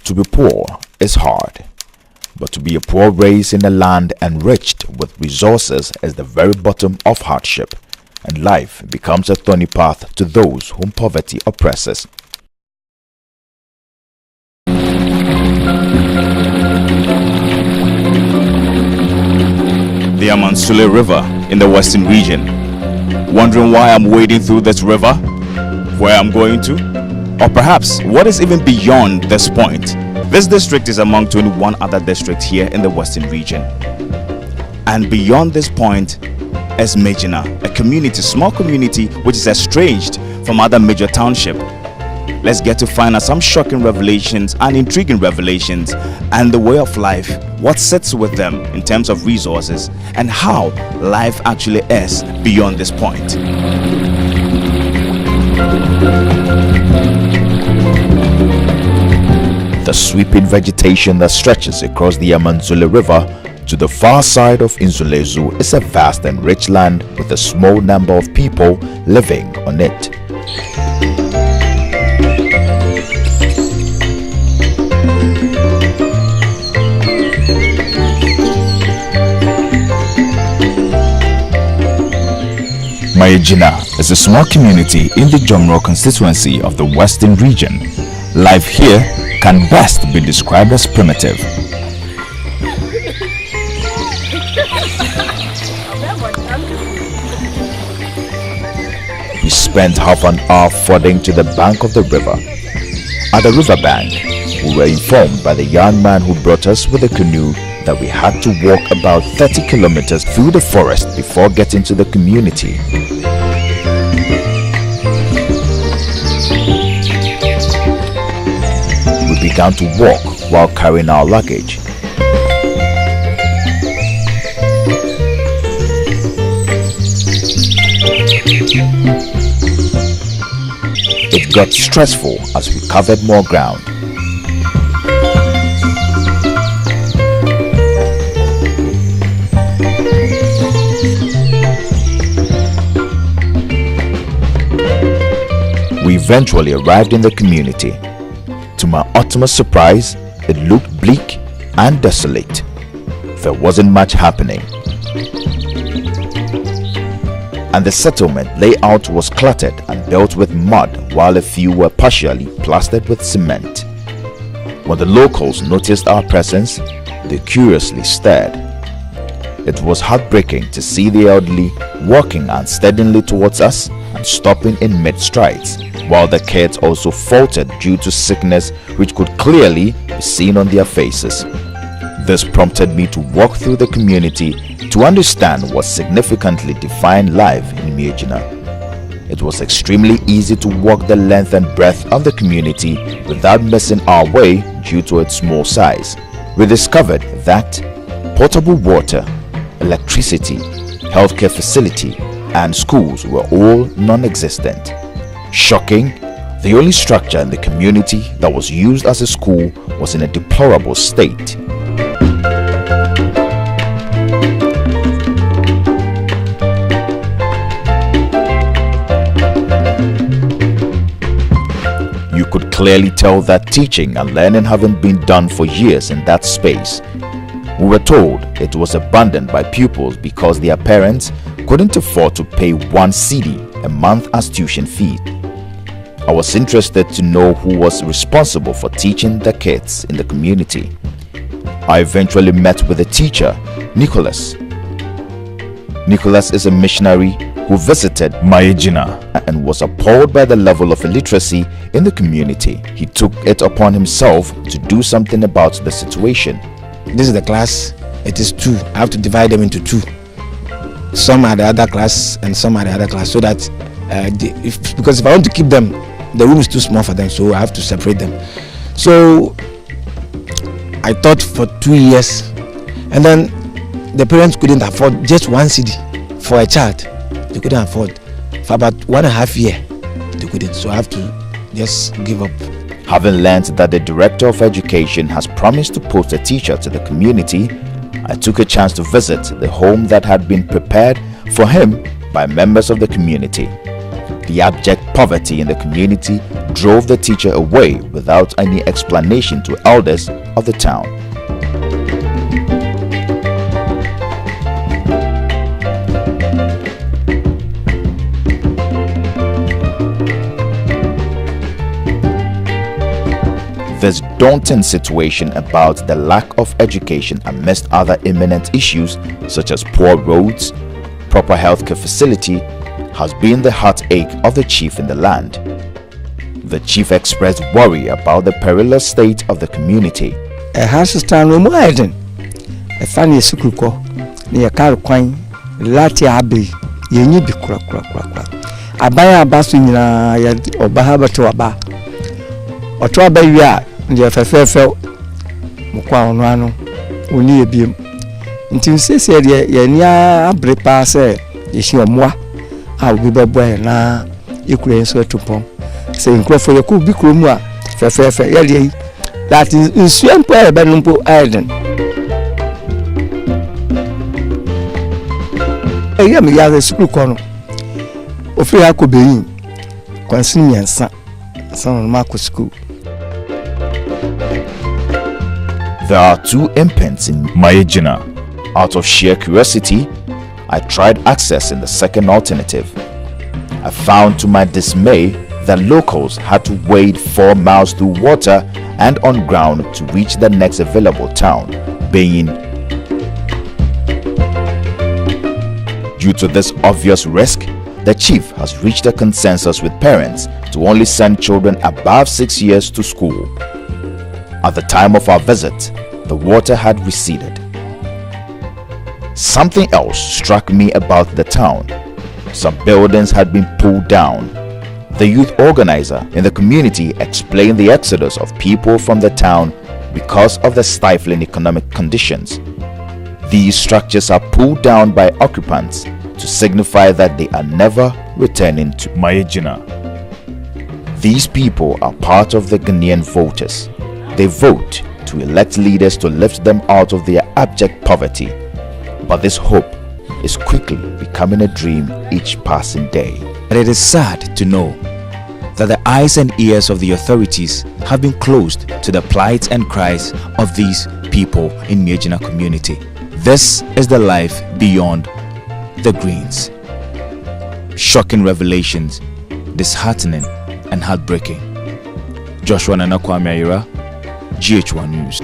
To be poor is hard, but to be a poor race in a land enriched with resources is the very bottom of hardship, and life becomes a thorny path to those whom poverty oppresses. The Amansule River in the Western region. Wondering why I'm wading through this river? Where I'm going to? Or perhaps what is even beyond this point? This district is among 21 other districts here in the Western region. And beyond this point is Miegyina, a community, small community which is estranged from other major townships. Let's get to find out some shocking revelations and intriguing revelations and the way of life, what sits with them in terms of resources, and how life actually is beyond this point. The sweeping vegetation that stretches across the Amansule River to the far side of Insulezu is a vast and rich land with a small number of people living on it. Miegyina is a small community in the Jomoro constituency of the Western region. Life here can best be described as primitive. We spent half an hour fording to the bank of the river. At the river bank, we were informed by the young man who brought us with a canoe that we had to walk about 30 kilometers through the forest before getting to the community. We began to walk while carrying our luggage. It got stressful as we covered more ground. We eventually arrived in the community. To my utmost surprise, it looked bleak and desolate. There wasn't much happening, and the settlement layout was cluttered and built with mud, while a few were partially plastered with cement. When the locals noticed our presence, they curiously stared. It was heartbreaking to see the elderly walking unsteadily towards us and stopping in mid-strides, while the kids also faltered due to sickness which could clearly be seen on their faces. This prompted me to walk through the community to understand what significantly defined life in Miegyina. It was extremely easy to walk the length and breadth of the community without missing our way due to its small size. We discovered that potable water, electricity, healthcare facility, and schools were all non-existent. Shocking, the only structure in the community that was used as a school was in a deplorable state. You could clearly tell that teaching and learning haven't been done for years in that space. We were told it was abandoned by pupils because their parents couldn't afford to pay 1 cedi a month as tuition fee. I was interested to know who was responsible for teaching the kids in the community. I eventually met with the teacher, Nicholas. Nicholas is a missionary who visited Miegyina and was appalled by the level of illiteracy in the community. He took it upon himself to do something about the situation. This is the class, it is 2. I have to divide them into 2. Some are the other class and some are the other class, so that because if I want to keep them, the room is too small for them, so I have to separate them. So I taught for 2 years, and then the parents couldn't afford just 1 cedi for a child. They couldn't afford. For about 1.5 years, they couldn't, so I have to just give up. Having learned that the Director of Education has promised to post a teacher to the community, I took a chance to visit the home that had been prepared for him by members of the community. The abject poverty in the community drove the teacher away without any explanation to elders of the town. This daunting situation about the lack of education amidst other imminent issues such as poor roads, proper healthcare facility, has been the heartache of the chief in the land. The chief expressed worry about the perilous state of the community. A house stand no more a funny sukuko near Carquine, Lati Abbey, ye be crack. Abaya Basina or Bahaba to Aba or to Abaya, the FFL Mukwanano, only a beam. Until say, ye near Brepa say, is your moi. I'll be boy na you could answer to pom. Saying, for your cool be crumwa, that is in Swamp Benumpo Island. I am a school corner. Of free I could be in. Consume and son of Marcus School. There are two impens in Miegyina. Out of sheer curiosity, I tried accessing the second alternative. I found to my dismay that locals had to wade 4 miles through water and on ground to reach the next available town, being. Due to this obvious risk, the chief has reached a consensus with parents to only send children above 6 years to school. At the time of our visit, the water had receded. Something else struck me about the town. Some buildings had been pulled down. The youth organizer in the community explained the exodus of people from the town because of the stifling economic conditions. These structures are pulled down by occupants to signify that they are never returning to Miegyina. These people are part of the Ghanaian voters. They vote to elect leaders to lift them out of their abject poverty. But this hope is quickly becoming a dream each passing day. And it is sad to know that the eyes and ears of the authorities have been closed to the plight and cries of these people in Miegyina community. This is the life beyond the greens. Shocking revelations, disheartening and heartbreaking. Joshua Nana Kwame Ayira, GH1 News.